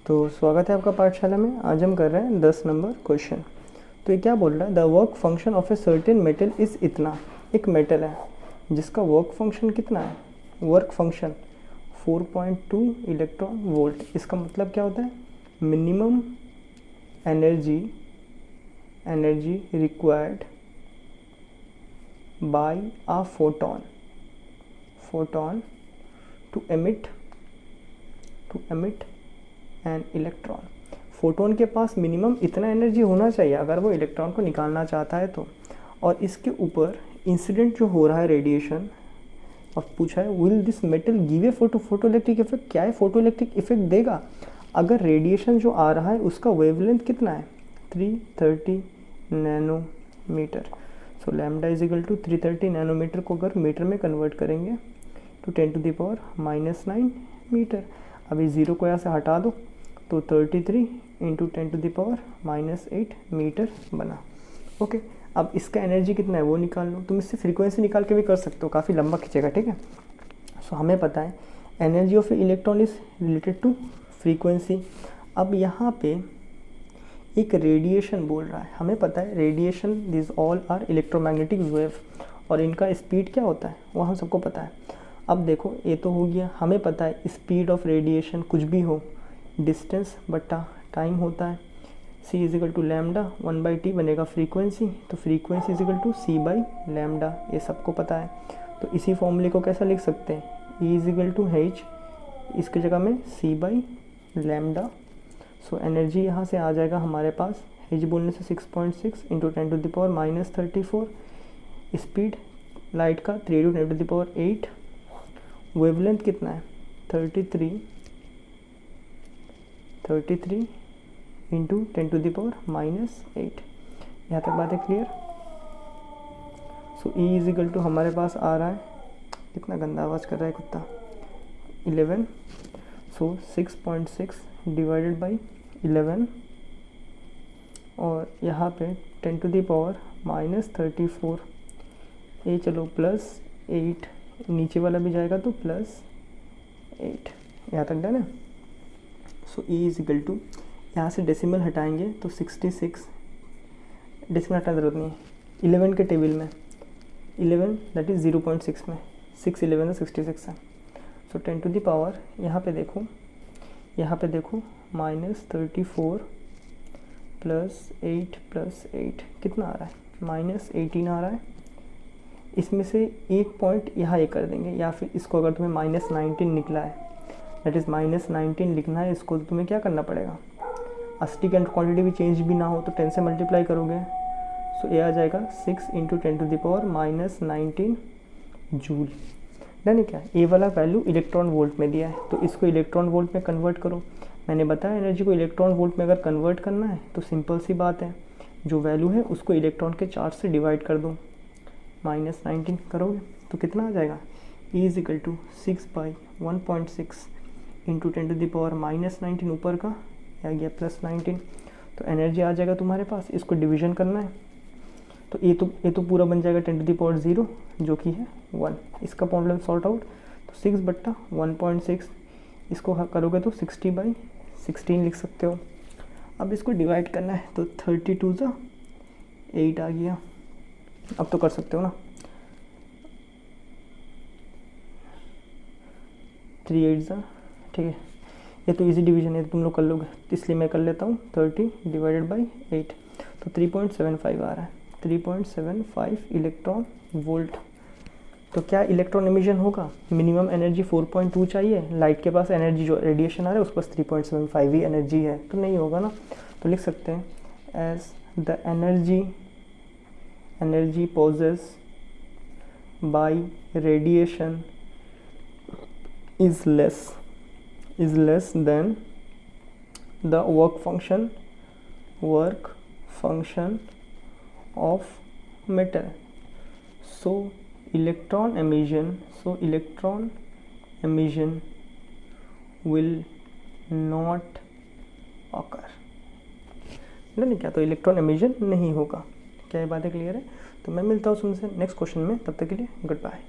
तो स्वागत है आपका पाठशाला में। आज हम कर रहे हैं 10 नंबर क्वेश्चन। तो ये क्या बोल रहा है, the work function of a certain metal is इतना। एक मेटल है जिसका वर्क फंक्शन कितना है, वर्क फंक्शन 4.2 इलेक्ट्रॉन वोल्ट। इसका मतलब क्या होता है, minimum energy required by a photon to emit an electron. Photon के पास मिनिमम इतना एनर्जी होना चाहिए अगर वो इलेक्ट्रॉन को निकालना चाहता है तो। और इसके ऊपर इंसिडेंट जो हो रहा है रेडिएशन, और पूछा है will this metal give a photoelectric effect. क्या है, फोटोइलेक्ट्रिक इफेक्ट देगा अगर रेडिएशन जो आ रहा है उसका वेवलेंथ कितना है, 330 nanometre. So lambda is equal to 330 nanometre को अगर मीटर में कन्वर्ट करेंगे तो 10⁻⁻9 मीटर। अभी ज़ीरो को यहाँ से हटा दो तो 33 × 10⁻⁻8 मीटर बना। ओके, अब इसका एनर्जी कितना है वो निकाल लो। तुम इससे फ्रीक्वेंसी निकाल के भी कर सकते हो, काफ़ी लंबा खींचेगा, ठीक है। सो हमें पता है energy of electron is related to frequency. अब यहाँ पे एक रेडिएशन बोल रहा है, हमें पता है radiation this all are electromagnetic wave, और इनका स्पीड क्या होता है वो हम सबको पता है। अब देखो ये तो हो गया, हमें पता है स्पीड ऑफ रेडिएशन कुछ भी हो, डिस्टेंस बटा टाइम होता है। c is equal to lambda 1/t बनेगा फ्रीक्वेंसी, तो frequency is equal to c/λ, ये सबको पता है। तो इसी फॉर्मूले को कैसा लिख सकते हैं, e is equal to h, इसकी जगह में c/λ। सो एनर्जी यहाँ से आ जाएगा हमारे पास, h बोलने से 6.6 × 10⁻⁻34। स्पीड लाइट का 3 × 10⁸। वेवलेंथ कितना है, 33 × 10⁻⁸। यहाँ तक बात है clear. So E is equal to हमारे पास आ रहा है, कितना गंदा आवाज़ कर रहा है कुत्ता, 11। सो 6.6 डिवाइडेड बाई 11, और यहाँ पे 10⁻⁻34, ये चलो +8, नीचे वाला भी जाएगा तो +8। यहाँ तक डन है। सो E इज इक्वल टू, यहाँ से डेसिमल हटाएंगे तो 66, डेसिमल हटाने ज़रूरत नहीं है, 11 के टेबल में 11 दैट इज़ 0.6 में 6 11 66 है। सो 10 टू द पावर, यहाँ पे देखो -34 +8 कितना आ रहा है, -18 आ रहा है। इसमें से एक पॉइंट यहाँ ये कर देंगे, या फिर इसको अगर तुम्हें -19 निकला है, दैट इज़ -19 लिखना है, इसको तुम्हें क्या करना पड़ेगा, अस्टिक एंड क्वांटिटी भी चेंज भी ना हो तो 10 से मल्टीप्लाई करोगे। सो ये आ जाएगा 6 × 10⁻⁻19 जूल। नहीं क्या, ए वाला वैल्यू इलेक्ट्रॉन वोल्ट में दिया है तो इसको इलेक्ट्रॉन वोल्ट में कन्वर्ट करो। मैंने बताया एनर्जी को इलेक्ट्रॉन वोल्ट में अगर कन्वर्ट करना है तो सिंपल सी बात है, जो वैल्यू है उसको इलेक्ट्रॉन के चार्ज से डिवाइड कर दो, -19 करोगे तो कितना आ जाएगा, E इज इक्वल टू 6/1.6 × 10⁻⁻19, ऊपर का आ गया +19, तो एनर्जी आ जाएगा तुम्हारे पास। इसको डिवीजन करना है तो ये तो पूरा बन जाएगा 10⁻0 जो कि है 1। इसका प्रॉब्लम सॉर्ट आउट, तो 6/1.6, इसको करोगे तो 60/16 लिख सकते हो। अब इसको डिवाइड करना है तो 32 × 8 आ गया। अब तो कर सकते हो ना, 3 8 ठीक है, ये तो इजी डिवीजन है, तुम लोग कर लोगे, इसलिए मैं कर लेता हूँ 30/8, तो 3.75 आ रहा है, 3.75 इलेक्ट्रॉन वोल्ट। तो क्या इलेक्ट्रॉन एमिशन होगा, मिनिमम एनर्जी 4.2 चाहिए, लाइट के पास एनर्जी जो रेडिएशन आ रहा है उसके पास 3.75 ही एनर्जी है, तो नहीं होगा ना। तो लिख सकते हैं as the energy possess by radiation is less than the work function of matter. So electron emission will not occur। नहीं क्या, तो इलेक्ट्रॉन एमिशन नहीं होगा। क्या ये बातें क्लियर है। तो मैं मिलता हूँ तुमसे नेक्स्ट क्वेश्चन में, तब तक के लिए गुड बाय।